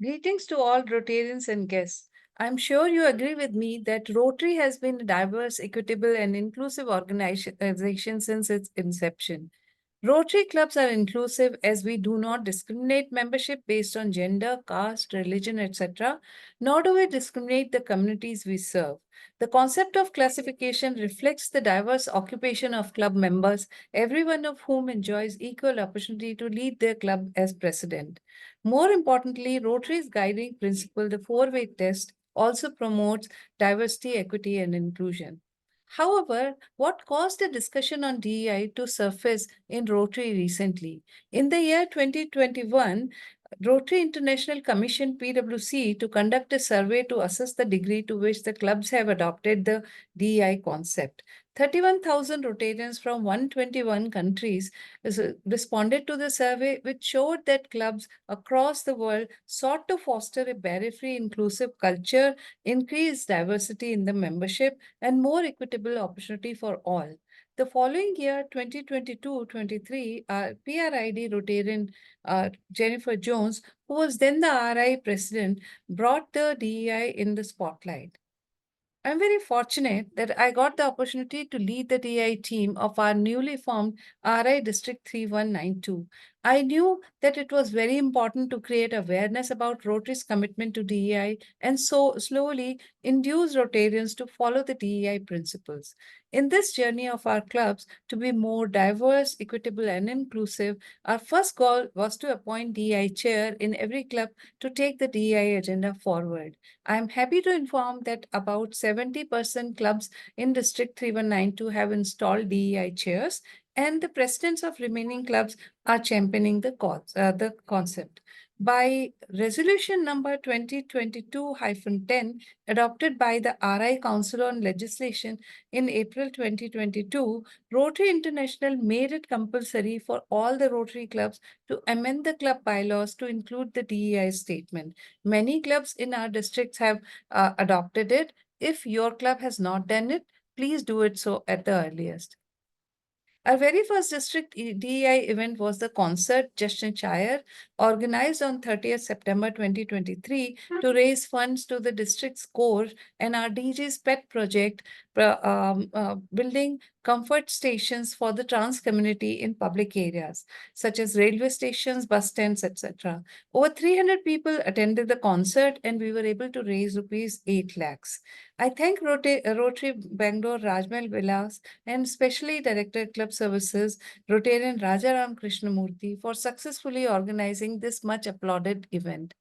Greetings to all Rotarians and guests. I'm sure you agree with me that Rotary has been a diverse, equitable, and inclusive organization since its inception. Rotary clubs are inclusive as we do not discriminate membership based on gender, caste, religion, etc., nor do we discriminate the communities we serve. The concept of classification reflects the diverse occupation of club members, every one of whom enjoys equal opportunity to lead their club as president. More importantly, Rotary's guiding principle, the four-way test, also promotes diversity, equity, and inclusion. However, what caused a discussion on DEI to surface in Rotary recently? In the year 2021, Rotary International commissioned PwC to conduct a survey to assess the degree to which the clubs have adopted the DEI concept. 31,000 Rotarians from 121 countries responded to the survey, which showed that clubs across the world sought to foster a barrier-free, inclusive culture, increase diversity in the membership, and more equitable opportunity for all. The following year, 2022-23, PRID Rotarian Jennifer Jones, who was then the RI president, brought the DEI in the spotlight. I'm very fortunate that I got the opportunity to lead the DI team of our newly formed RI District 3192. I knew that it was very important to create awareness about Rotary's commitment to DEI and so slowly induce Rotarians to follow the DEI principles. In this journey of our clubs to be more diverse, equitable, and inclusive, our first goal was to appoint DEI chair in every club to take the DEI agenda forward. I am happy to inform that about 70% clubs in District 3192 have installed DEI chairs, and the presidents of remaining clubs are championing the concept. By resolution number 2022-10, adopted by the RI Council on Legislation in April 2022, Rotary International made it compulsory for all the Rotary clubs to amend the club bylaws to include the DEI statement. Many clubs in our districts have adopted it. If your club has not done it, please do it so at the earliest. Our very first district DEI event was the concert Jashan Chair, organized on 30th September 2023 to raise funds to the district's core and our DJ's pet project, building comfort stations for the trans community in public areas, such as railway stations, bus stands, etc. Over 300 people attended the concert and we were able to raise rupees 8 lakhs. I thank Rotary Bangalore Rajmal Vilas and specially Director Club Services, Rotarian Rajaram Krishnamurthy, for successfully organizing this much applauded event.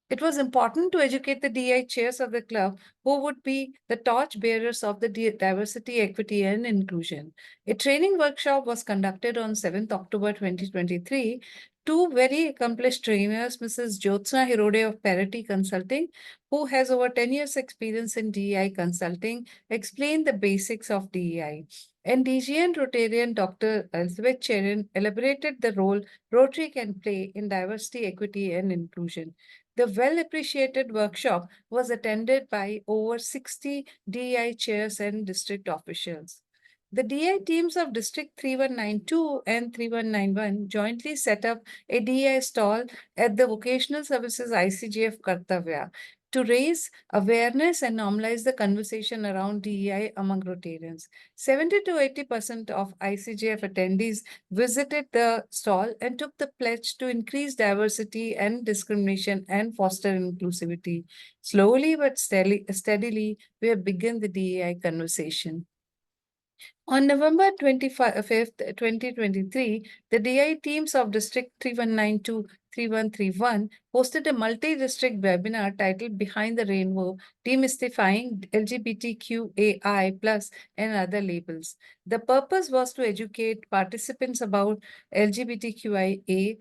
It was important to educate the DI chairs of the club who would be the torch bearers of the diversity, equity, and inclusion. A training workshop was conducted on 7th October 2023. Two very accomplished trainers, Mrs. Jyotsna Hirode of Parity Consulting, who has over 10 years experience in DEI consulting, explained the basics of DEI. And DGN Rotarian Dr. Elizabeth Cherin elaborated the role Rotary can play in diversity, equity, and inclusion. The well-appreciated workshop was attended by over 60 DEI chairs and district officials. The DI teams of District 3192 and 3191 jointly set up a DI stall at the Vocational Services ICGF Kartavya to raise awareness and normalize the conversation around DEI among Rotarians. 70 to 80% of ICGF attendees visited the stall and took the pledge to increase diversity and discrimination and foster inclusivity. Slowly but steadily, we have begun the DEI conversation. On November 25th, 2023, the DI teams of District 3192 3131 hosted a multi-district webinar titled Behind the Rainbow, Demystifying LGBTQAI plus and other labels. The purpose was to educate participants about LGBTQIA,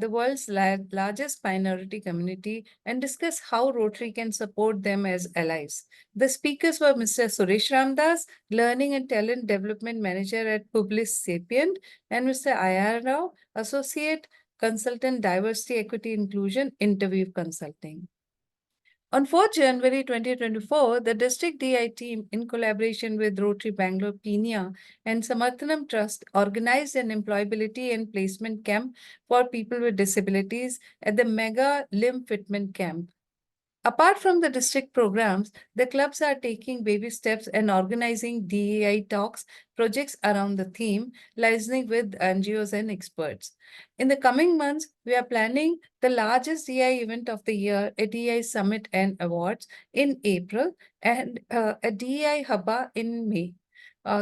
the world's largest minority community, and discuss how Rotary can support them as allies. The speakers were Mr. Suresh Ramdas, Learning and Talent Development Manager at Publis Sapient, and Mr. IR Rao, Associate Consultant Diversity, Equity, Inclusion, Interview Consulting. On 4th January 2024, the district DI team, in collaboration with Rotary Bangalore Kenya and Samarthanam Trust, organized an employability and placement camp for people with disabilities at the Mega Limb Fitment Camp. Apart from the district programs, the clubs are taking baby steps and organizing DEI talks projects around the theme, listening with NGOs and experts. In the coming months, we are planning the largest DEI event of the year, a DEI Summit and Awards in April, and a DEI Hubba in May.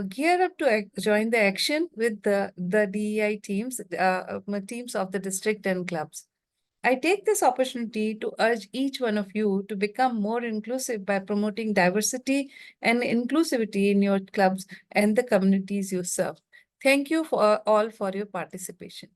Gear up to join the action with the DEI teams of the district and clubs. I take this opportunity to urge each one of you to become more inclusive by promoting diversity and inclusivity in your clubs and the communities you serve. Thank you for all for your participation.